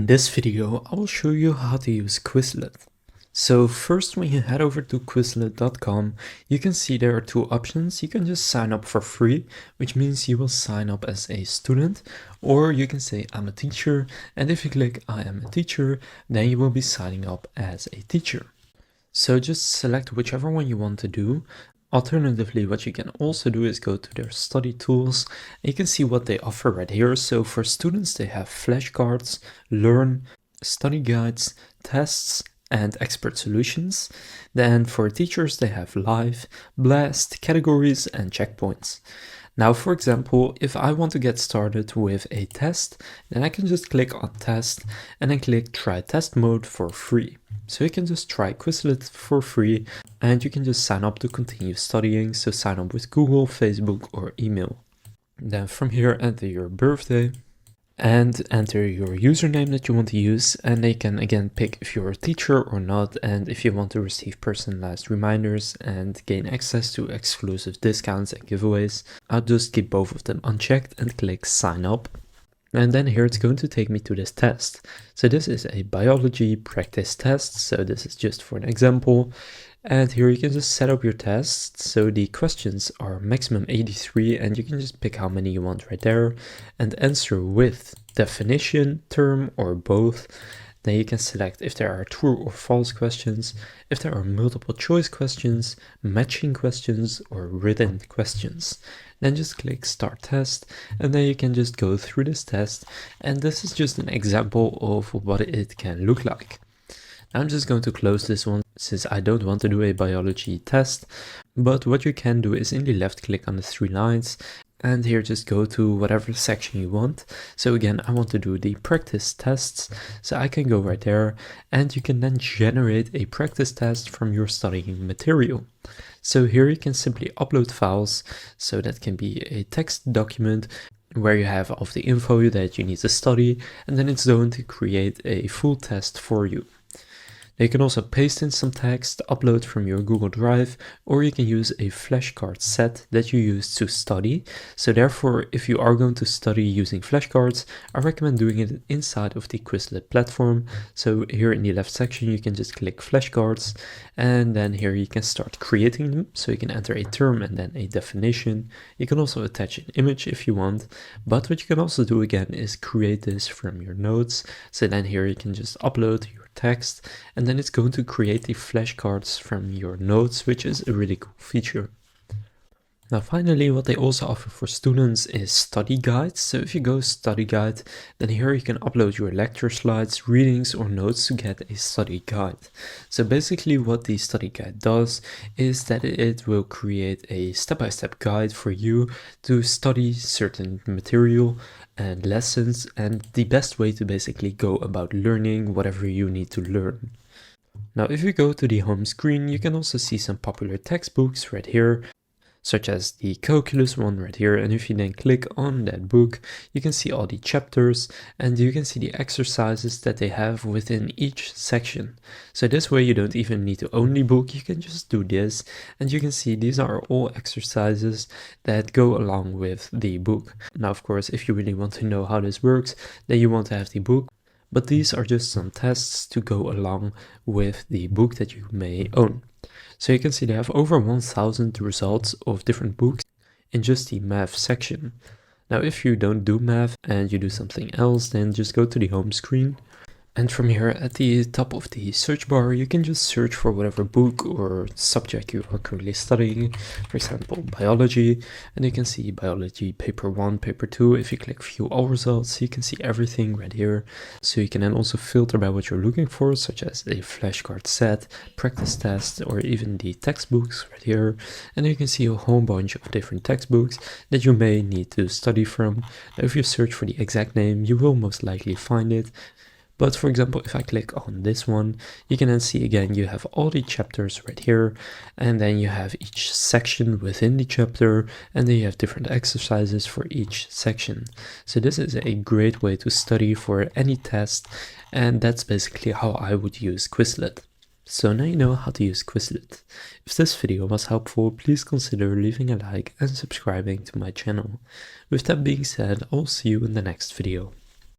In this video, I will show you how to use Quizlet. So first, when you head over to Quizlet.com, you can see there are two options. You can just sign up for free, which means you will sign up as a student, or you can say I'm a teacher, and if you click I am a teacher, then you will be signing up as a teacher. So just select whichever one you want to do. Alternatively, what you can also do is go to their study tools. You can see what they offer right here. So for students, they have flashcards, learn, study guides, tests, and expert solutions. Then for teachers, they have live, blast, categories, and checkpoints. Now, for example, if I want to get started with a test, then I can just click on test and then click try test mode for free. So you can just try Quizlet for free and you can just sign up to continue studying. So sign up with Google, Facebook, or email. Then from here, enter your birthday and enter your username that you want to use, and they can again pick if you're a teacher or not, and if you want to receive personalized reminders and gain access to exclusive discounts and giveaways. I'll just keep both of them unchecked and click sign up. And then here it's going to take me to this test. So this is a biology practice test, so this is just for an example. And here you can just set up your tests. So the questions are maximum 83 and you can just pick how many you want right there and answer with definition, term, or both. Then you can select if there are true or false questions, if there are multiple choice questions, matching questions, or written questions. Then just click start test and then you can just go through this test, and this is just an example of what it can look like. I'm just going to close this one since I don't want to do a biology test, but what you can do is in the left click on the three lines and here just go to whatever section you want. So again, I want to do the practice tests, so I can go right there and you can then generate a practice test from your studying material. So here you can simply upload files, so that can be a text document where you have all of the info that you need to study, and then it's going to create a full test for you. You can also paste in some text, upload from your Google Drive, or you can use a flashcard set that you use to study. So therefore, if you are going to study using flashcards, I recommend doing it inside of the Quizlet platform. So here in the left section, you can just click flashcards, and then here you can start creating them. So you can enter a term and then a definition. You can also attach an image if you want, but what you can also do again is create this from your notes. So then here you can just upload your text and then it's going to create the flashcards from your notes, which is a really cool feature. Now finally, what they also offer for students is study guides. So if you go study guide, then here you can upload your lecture slides, readings, or notes to get a study guide. So basically what the study guide does is that it will create a step-by-step guide for you to study certain material and lessons and the best way to basically go about learning whatever you need to learn. Now if you go to the home screen, you can also see some popular textbooks right here, such as the calculus one right here, and if you then click on that book, you can see all the chapters and you can see the exercises that they have within each section. So this way you don't even need to own the book, you can just do this and you can see these are all exercises that go along with the book. Now of course, if you really want to know how this works, then you want to have the book, but these are just some tests to go along with the book that you may own. So you can see they have over 1000 results of different books in just the math section. Now if you don't do math and you do something else, then just go to the home screen. And from here at the top of the search bar, you can just search for whatever book or subject you are currently studying. For example, biology, and you can see biology paper 1, paper 2. If you click view all results, you can see everything right here. So you can then also filter by what you're looking for, such as a flashcard set, practice test, or even the textbooks right here. And you can see a whole bunch of different textbooks that you may need to study from. Now, if you search for the exact name, you will most likely find it. But for example, if I click on this one, you can then see again, you have all the chapters right here, and then you have each section within the chapter, and then you have different exercises for each section. So this is a great way to study for any test, and that's basically how I would use Quizlet. So now you know how to use Quizlet. If this video was helpful, please consider leaving a like and subscribing to my channel. With that being said, I'll see you in the next video.